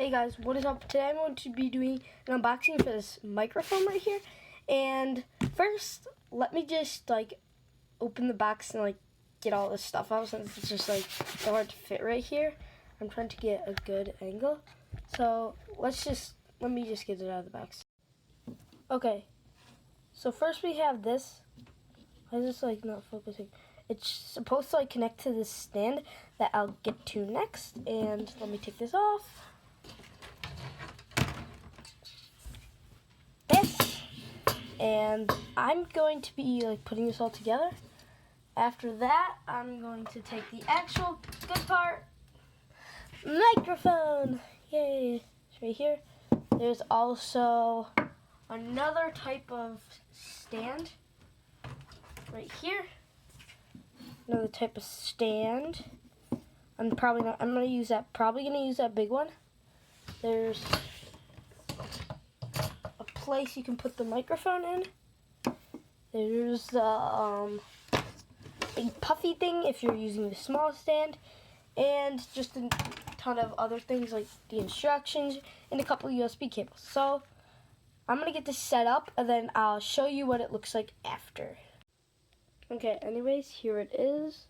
Hey guys, what is up? Today I'm going to be doing an unboxing for this microphone right here. And first, let me just open the box and get all this stuff out since it's just so hard to fit right here. I'm trying to get a good angle. So let me just get it out of the box. Okay, so first we have this. Why is this not focusing? It's supposed to connect to this stand that I'll get to next. And let me take this off. And I'm going to be putting this all together. After that, I'm going to take the actual good part, microphone. Yay! It's right here. There's also another type of stand right here. Another type of stand. I'm probably gonna use that big one. There's place you can put the microphone in. There's a puffy thing if you're using the small stand, and just a ton of other things like the instructions and a couple USB cables. So I'm gonna get this set up and then I'll show you what it looks like after. Okay, anyways, here it is.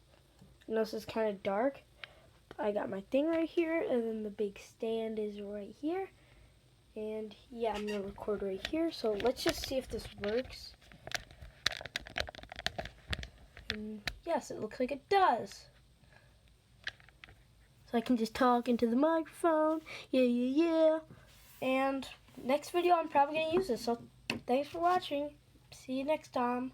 I know this is kind of dark. I got my thing right here, and then the big stand is right here. And yeah, I'm gonna record right here. So let's just see if this works. And yes, it looks like it does. So I can just talk into the microphone. Yeah. And next video, I'm probably gonna use this. So thanks for watching. See you next time.